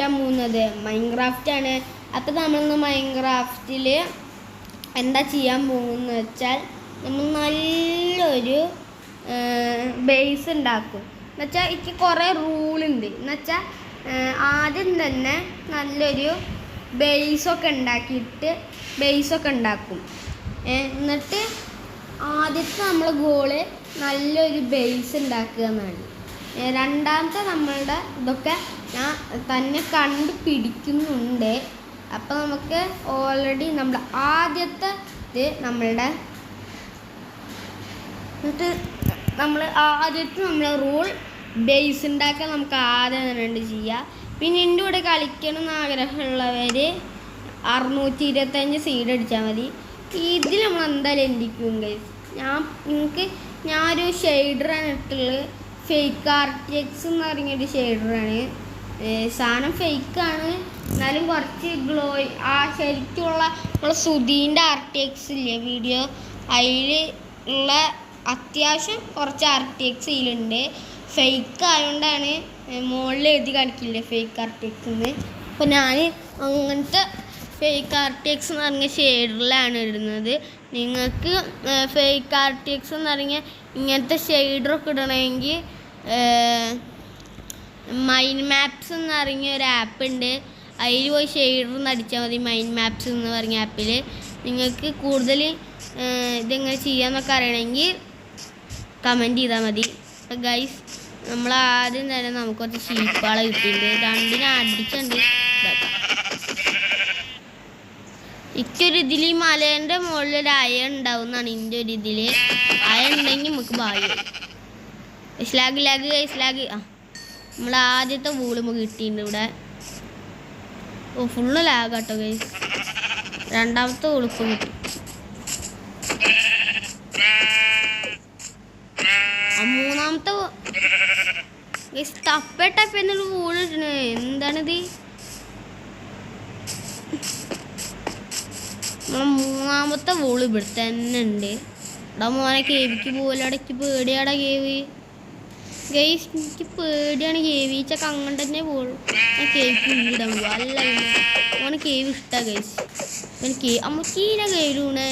കാണിക്കാൻ പോകുന്നത് മൈൻക്രാഫ്റ്റ് ആണ്. അപ്പോൾ നമ്മളിന്ന് മൈൻക്രാഫ്റ്റിൽ എന്താ ചെയ്യാൻ പോകുന്നത് വെച്ചാൽ നമ്മൾ നല്ലൊരു ബേസ് ഉണ്ടാക്കും. എന്നുവെച്ചാൽ എനിക്ക് കുറേ റൂളുണ്ട്. എന്നുവെച്ചാൽ ആദ്യം തന്നെ നല്ലൊരു ബേസൊക്കെ ഉണ്ടാക്കും. എന്നിട്ട് ആദ്യത്തെ നമ്മളെ ഗോള് നല്ലൊരു ബേസ് ഉണ്ടാക്കുക എന്നാണ്. രണ്ടാമത്തെ നമ്മളുടെ ഇതൊക്കെ ഞാൻ തന്നെ കണ്ടുപിടിക്കുന്നുണ്ട്. അപ്പോൾ നമുക്ക് ഓൾറെഡി നമ്മുടെ ആദ്യത്തെ ഇത് നമ്മളുടെ എന്നിട്ട് നമ്മളെ റൂൾ ബേസ് ഉണ്ടാക്കാൻ നമുക്ക് ആദ്യം തന്നെ ചെയ്യുക. പിന്നെ എൻ്റെ കൂടെ കളിക്കണം എന്ന് ആഗ്രഹമുള്ളവർ 625 സീഡ് അടിച്ചാൽ മതി. ഇതിൽ നമ്മൾ എന്തായാലും എന്തിക്കും ഗൈസ്. ഞാനൊരു ഷെയ്ഡറാണ് ഇട്ടുള്ളത്. ഫേക്ക് ആർട്ടിഎക്സ് എന്ന് പറഞ്ഞൊരു ഷെയ്ഡറാണ്. സാധനം ഫേക്കാണ്, എന്നാലും കുറച്ച് ഗ്ലോ ശരിക്കുള്ള നമ്മളെ സുധീൻ്റെ ആർട്ടിഎക്സ് ഇല്ലേ വീഡിയോ, അതിൽ ഉള്ള അത്യാവശ്യം കുറച്ച് ആർട്ടിഎക്സ് ഇതിലുണ്ട്. ഫേക്ക് ആയതുകൊണ്ടാണ് മുകളിൽ എഴുതി കാണിക്കില്ലേ ഫേക്ക് ആർട്ടിഎക്സ് എന്ന്. അപ്പോൾ ഞാൻ അങ്ങനത്തെ ഫേക്ക് ആർട്ടിഎക്സ് എന്ന് പറഞ്ഞ ഷെയ്ഡറിലാണ് ഇടുന്നത്. നിങ്ങൾക്ക് ഫേക്ക് ആർട്ടിഎക്സ് എന്ന് പറഞ്ഞാൽ ഇങ്ങനത്തെ ഷെയ്ഡറൊക്കെ ഇടണമെങ്കിൽ മൈൻഡ് മാപ്സ് എന്ന് പറഞ്ഞ ഒരു ആപ്പ് ഉണ്ട്. അതിൽ പോയി ഷെയ്ഡർ എന്ന് അടിച്ചാൽ മതി. മൈൻഡ് മാപ്സ് എന്ന് പറഞ്ഞ ആപ്പിൽ നിങ്ങൾക്ക് കൂടുതൽ ഇതെങ്ങനെ ചെയ്യാമെന്നൊക്കെ അറിയണമെങ്കിൽ കമൻറ്റ് ചെയ്താൽ മതി. അപ്പോൾ ഗൈസ്, നമ്മൾ ആദ്യം തന്നെ നമുക്ക് കുറച്ച് ഷീപ്പാളെ കിട്ടിയിട്ടുണ്ട്. രണ്ടിനെ അടിച്ചുണ്ട് ഇതാക്കാം. ഇക്കൊരു ഇതിൽ ഈ മലേൻ്റെ മുകളിലൊരു അയ ഉണ്ടാവും എന്നാണ് എൻ്റെ ഒരു ഇതിൽ. അയ ഉണ്ടെങ്കിൽ നമുക്ക് ഭാഗ്യം. സ്ലാഗ് നമ്മൾ ആദ്യത്തെ വൂള് നമുക്ക് കിട്ടിയിട്ടുണ്ട് ഇവിടെ. ഫുള്ള് ലാഗ് കേട്ടോ ഗൈസ്. രണ്ടാമത്തെ വൂളിപ്പം കിട്ടി. മൂന്നാമത്തെ ഗൈസ് ടപ്പേന്നൊരു വൂള് ഇട്ടണേ. എന്താണിത്? മൂന്നാമത്തെ വോള് ഇവിടെ തന്നെ ഉണ്ട്. ഇവിടെ മോനെ കേവിക്ക് പോലെ ഇടയ്ക്ക് പേടിയാടാ കേവ്. ഗൈസ് എനിക്ക് പേടിയാണ് കേവിച്ചൊക്കെ അങ്ങനെ തന്നെ പോകും. ഞാൻ കേവിക്ക് ഉള്ളിടാൻ പോകും. അല്ല മോനെ കേവ് ഇഷ്ടാ ഗൈസ്. എനിക്ക് അമ്മ ചീന കേടൂണേ.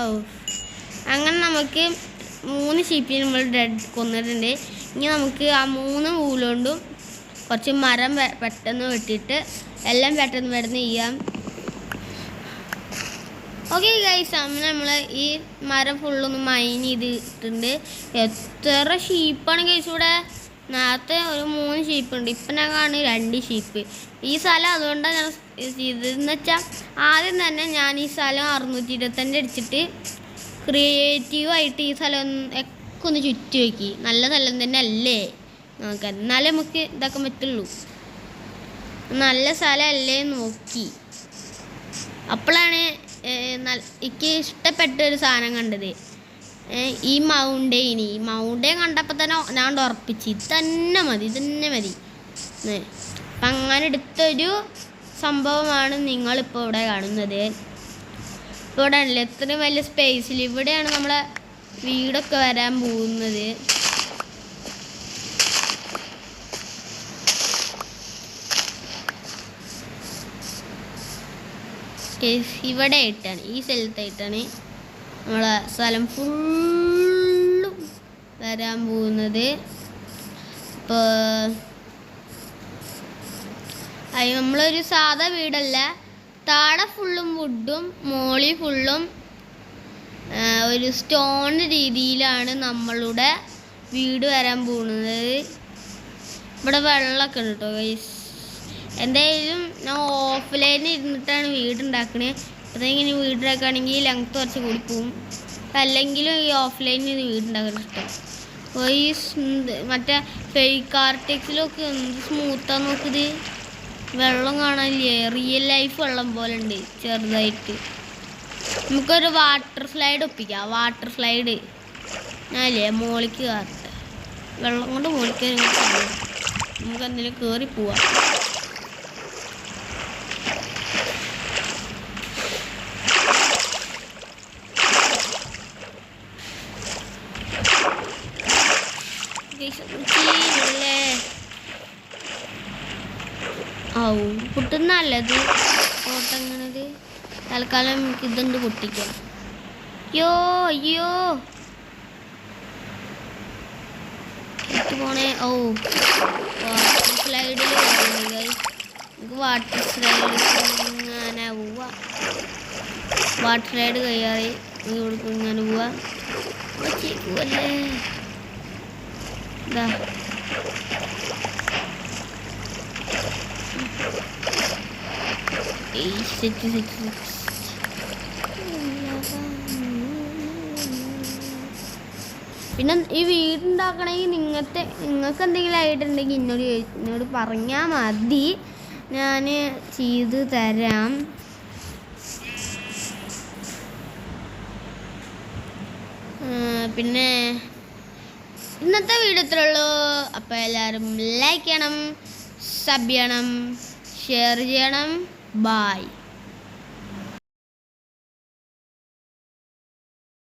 ഓ അങ്ങനെ നമുക്ക് 3 ഷീപ്പിന് നമ്മൾ കൊന്നിട്ടുണ്ട്. ഇനി നമുക്ക് ആ 3 വൂലുകൊണ്ടും കുറച്ച് മരം പെട്ടെന്ന് വെട്ടിയിട്ട് എല്ലാം പെട്ടെന്ന് ചെയ്യാം. ഓക്കെ ഗൈസ്, അങ്ങനെ നമ്മൾ ഈ മരം ഫുള്ളൊന്ന് മൈൻ ചെയ്തിട്ടുണ്ട്. എത്ര ഷീപ്പാണ് ഗൈസ് ഇവിടെ. നേരത്തെ ഒരു 3 ഷീപ്പുണ്ട്, ഇപ്പം ഞാൻ കാണുന്നത് 2 ഷീപ്പ്. ഈ സ്ഥലം അതുകൊണ്ടാണ് ഞാൻ ചെയ്തതെന്ന് വെച്ചാൽ ആദ്യം തന്നെ ഞാൻ ഈ സ്ഥലം 625 അടിച്ചിട്ട് ക്രിയേറ്റീവായിട്ട് ഈ സ്ഥലം ഒക്കെ ഒന്ന് ചുറ്റി വയ്ക്കി. നല്ല സ്ഥലം തന്നെ അല്ലേ നോക്കാം, എന്നാലേ നമുക്ക് ഇതാക്കാൻ പറ്റുള്ളൂ. നല്ല സ്ഥലമല്ലേ നോക്കി. അപ്പോഴാണ് എനിക്ക് ഇഷ്ടപ്പെട്ട ഒരു സാധനം കണ്ടത്. ഈ മൗണ്ടെയിൻ കണ്ടപ്പോൾ തന്നെ ഞാൻ ഉറപ്പിച്ച് ഇത് തന്നെ മതി. അപ്പം അങ്ങനെ എടുത്തൊരു സംഭവമാണ് നിങ്ങളിപ്പോൾ ഇവിടെ കാണുന്നത്. ഇപ്പോൾ ഇവിടെ ആണല്ലോ എത്രയും വലിയ സ്പേസിൽ ഇവിടെയാണ് നമ്മളെ വീടൊക്കെ വരാൻ പോകുന്നത്. ഇവിടെ ആയിട്ടാണ്, ഈ സ്ഥലത്തായിട്ടാണ് നമ്മളെ സ്ഥലം ഫുള്ളും വരാൻ പോകുന്നത്. ഇപ്പോൾ അത് നമ്മളൊരു സാധാ വീടല്ല. താഴെ ഫുള്ളും വുഡും മോളി ഫുള്ളും ഒരു സ്റ്റോൺ രീതിയിലാണ് നമ്മളുടെ വീട് വരാൻ പോകുന്നത്. ഇവിടെ വെള്ളമൊക്കെ ഉണ്ട് കേട്ടോ ഗൈസ്. എന്തായാലും ഞാൻ ഓഫ്ലൈനിൽ ഇരുന്നിട്ടാണ് വീടുണ്ടാക്കണേ. അപ്പോൾ ഇങ്ങനെ വീടുണ്ടാക്കുകയാണെങ്കിൽ ലെങ്ത്ത് കുറച്ച് കൂടി പോവും. അല്ലെങ്കിലും ഈ ഓഫ്ലൈനിൽ വീടുണ്ടാക്കാൻ ഇഷ്ടം. അപ്പോൾ ഈ മറ്റേ ഫേക്ക് ആർട്ടിക്സിലൊക്കെ എന്ത് സ്മൂത്താണ് നോക്കിയത്. വെള്ളം കാണാനില്ലേ, റിയൽ ലൈഫ് വെള്ളം പോലെ ഉണ്ട് ചെറുതായിട്ട്. നമുക്കൊരു വാട്ടർ സ്ലൈഡ് ഒപ്പിക്കാം. വാട്ടർ സ്ലൈഡ് ഞാനല്ലേ മോളിക്ക് കയറട്ടെ. വെള്ളം കൊണ്ട് മോളിക്ക് നമുക്ക് എന്തെങ്കിലും കയറി പോവാം. പൊട്ടുന്നല്ലത് ഓട്ടങ്ങനത്. തൽക്കാലം നമുക്ക് ഇതുണ്ട് പൊട്ടിക്കാം. അയ്യോ അയ്യോ പോണേ. വാട്ടർ സ്ലൈഡിൽ നമുക്ക് വാട്ടർ സ്ലൈഡിൽ ഇങ്ങനെ പോവാ. വാട്ടർ സ്ലൈഡ് കയ്യാറി ഇങ്ങനെ പോവാ. പോവല്ലേ ഇതാ പിന്നെ ഈ വീടുണ്ടാക്കണമെങ്കിൽ നിങ്ങൾക്ക് എന്തെങ്കിലും ആയിട്ടുണ്ടെങ്കിൽ എന്നോട് പറഞ്ഞാൽ മതി, ഞാൻ ചെയ്ത് തരാം. പിന്നെ ഇന്നത്തെ വീഡിയോ ഇത്രേ ഉള്ളൂ. അപ്പോൾ എല്ലാവരും ലൈക്ക് ചെയ്യണം, സബ് ചെയ്യണം, ഷെയർ ചെയ്യണം. ബായ്.